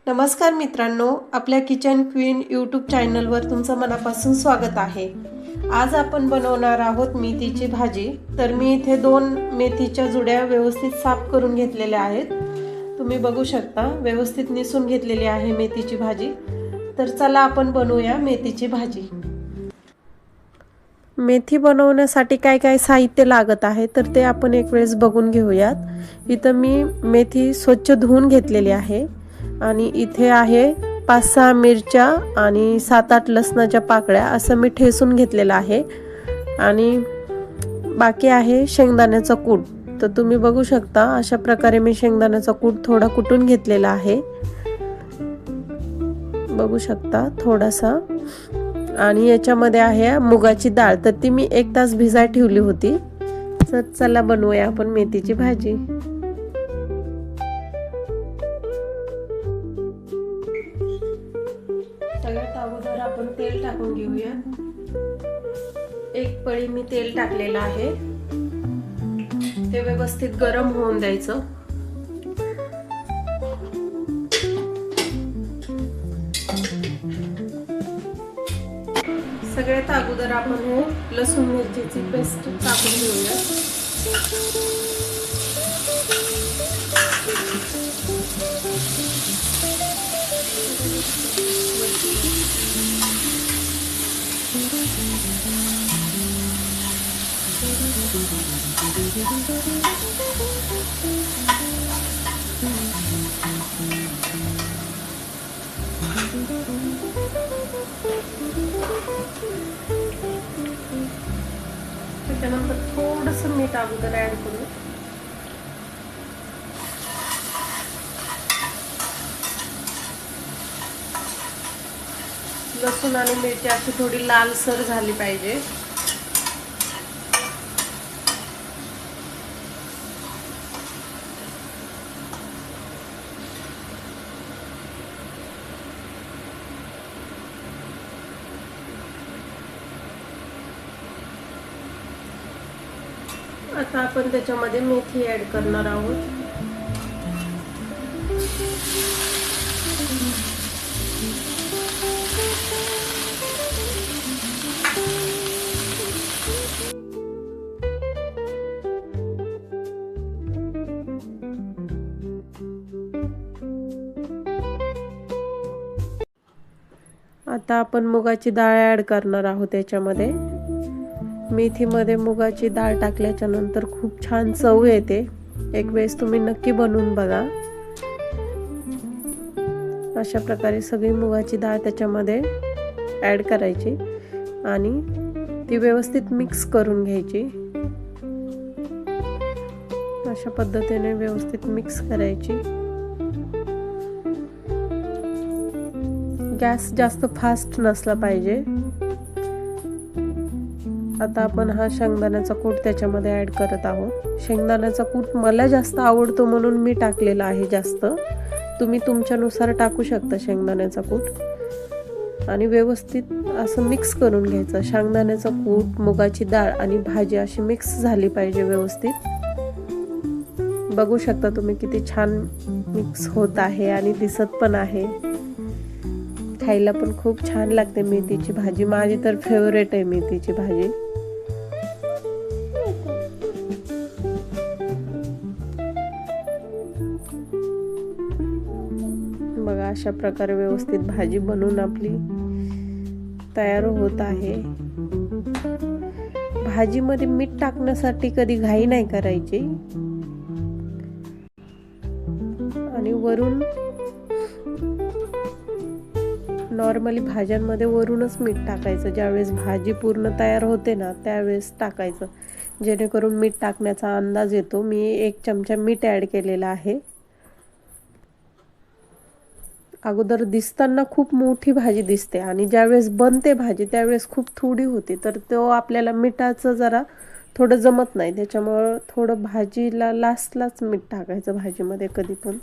नमस्कार मित्रांनो, आपल्या किचन क्वीन यूट्यूब चॅनलवर तुमचं मनापासून स्वागत आहे। आज आपण बनवणार आहोत मेथीची भाजी। तर मी इथे 2 मेथीच्या जुड्या व्यवस्थित साफ करून घेतलेल्या आहेत। तुम्ही बघू शकता व्यवस्थित निसून घेतलेली आहे मेथीची भाजी। तर चला आपण बनवूया मेथीची भाजी। मेथी बनवण्यासाठी काय काय साहित्य लागत आहे तर ते आपण एक वेळेस बघून घेऊयात। इथं मी मेथी स्वच्छ धुवून घेतलेली आहे आणि इथे आहे 5-6 मिरच्या आणि 7-8 लसणाच्या पाकळ्या असं मी ठेसून घेतलेलं आहे आणि बाकी आहे शेंगदाण्याचा कूट। तर तुम्ही बघू शकता अशा प्रकारे मी शेंगदाण्याचा कूट थोडा कुटून घेतलेला आहे, बघू शकता थोडासा। आणि याच्यामध्ये आहे मुगाची डाळ, तर ती मी 1 तास भिजाय ठेवली होती। तर चला बनवूया आपण मेथीची भाजी। सगळ्यात अगोदर आपण तेल टाकून घेऊया। 1 पळी मी तेल टाकलेलं आहे, ते व्यवस्थित गरम होऊन द्यायचं। सगळ्यात अगोदर आपण हे लसूण मिरचीची पेस्ट टाकून घेऊया। त्यानंतर थोडंसं मीठ अगोदर ऍड करू। लसूण आणि मिरची अशी थोडी लालसर झाली पाहिजे। आता आपण त्याच्यामध्ये मेथी ऍड करणार आहोत। आता आपण मुगाची डाळ ऍड करणार आहोत याच्यामध्ये। मेथीमध्ये मुगाची डाळ टाकल्याच्या नंतर खूप छान चव येते। एक वेळेस तुम्ही नक्की बनवून बघा। अशा प्रकारे सगळी मुगाची डाळ त्याच्यामध्ये ऍड करायची आणि ती व्यवस्थित मिक्स करून घ्यायची। अशा पद्धतीने व्यवस्थित मिक्स करायची। गॅस जास्त फास्ट नसला पाहिजे। आता आपण हा शेंगदाण्याचा कूट त्याच्यामध्ये ऍड करत आहोत। शेंगदाण्याचा कूट मला जास्त आवडतो म्हणून मी टाकलेला आहे जास्त, तुम्ही तुमच्यानुसार टाकू शकता शेंगदाण्याचा कूट। आणि व्यवस्थित असं मिक्स करून घ्यायचं। शेंगदाण्याचा कूट, मुगाची डाळ आणि भाजी अशी मिक्स झाली पाहिजे व्यवस्थित। बघू शकता तुम्ही किती छान मिक्स होत आहे आणि दिसत पण आहे। खायला पण खूप छान लागते मेथीची भाजी। माझी तर फेवरेट आहे मेथीची भाजी। बघा अशा प्रकारे व्यवस्थित भाजी बनवून आपली तयार होत आहे। भाजीमध्ये मीठ टाकण्यासाठी कधी घाई नाही करायची आणि वरून नॉर्मली भाज्यांमध्ये वरूनच मीठ टाकायचं। ज्यावेळेस भाजी पूर्ण तयार होते ना त्यावेळेस टाकायचं, जेणेकरून मीठ टाकण्याचा अंदाज येतो। मी 1 चमचा मीठ ऍड केलेला आहे। अगोदर दिसताना खूप मोठी भाजी दिसते आणि ज्यावेळेस बनते भाजी त्यावेळेस खूप थोडी होते, तर तो आपल्याला मिठाचं जरा थोडं जमत नाही। त्याच्यामुळे थोडं भाजीला लास्टलाच मीठ टाकायचं भाजीमध्ये कधी पण,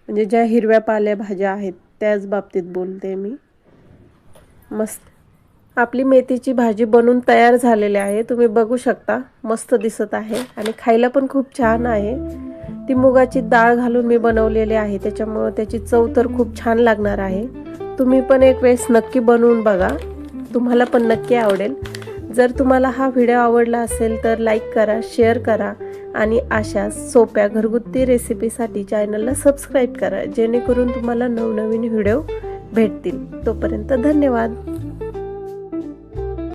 म्हणजे ज्या हिरव्या पाल्या भाज्या आहेत त्याच बाबतीत बोलते मी। मस्त आपली मेथीची भाजी बनवून तयार झालेली आहे। तुम्ही बघू शकता मस्त दिसत आहे आणि खायला पण खूप छान आहे। ती मुगाची डाळ घालून मी बनवलेली आहे, त्याच्यामुळं त्याची चव तर खूप छान लागणार आहे। तुम्ही पण एक वेळेस नक्की बनवून बघा, तुम्हाला पण नक्की आवडेल। जर तुम्हाला हा व्हिडिओ आवडला असेल तर लाईक करा, शेअर करा आणि अशा सोप्या घरगुती रेसिपीसाठी चॅनलला सबस्क्राईब करा, जेणेकरून तुम्हाला नवनवीन व्हिडिओ भेटतील। तोपर्यंत धन्यवाद।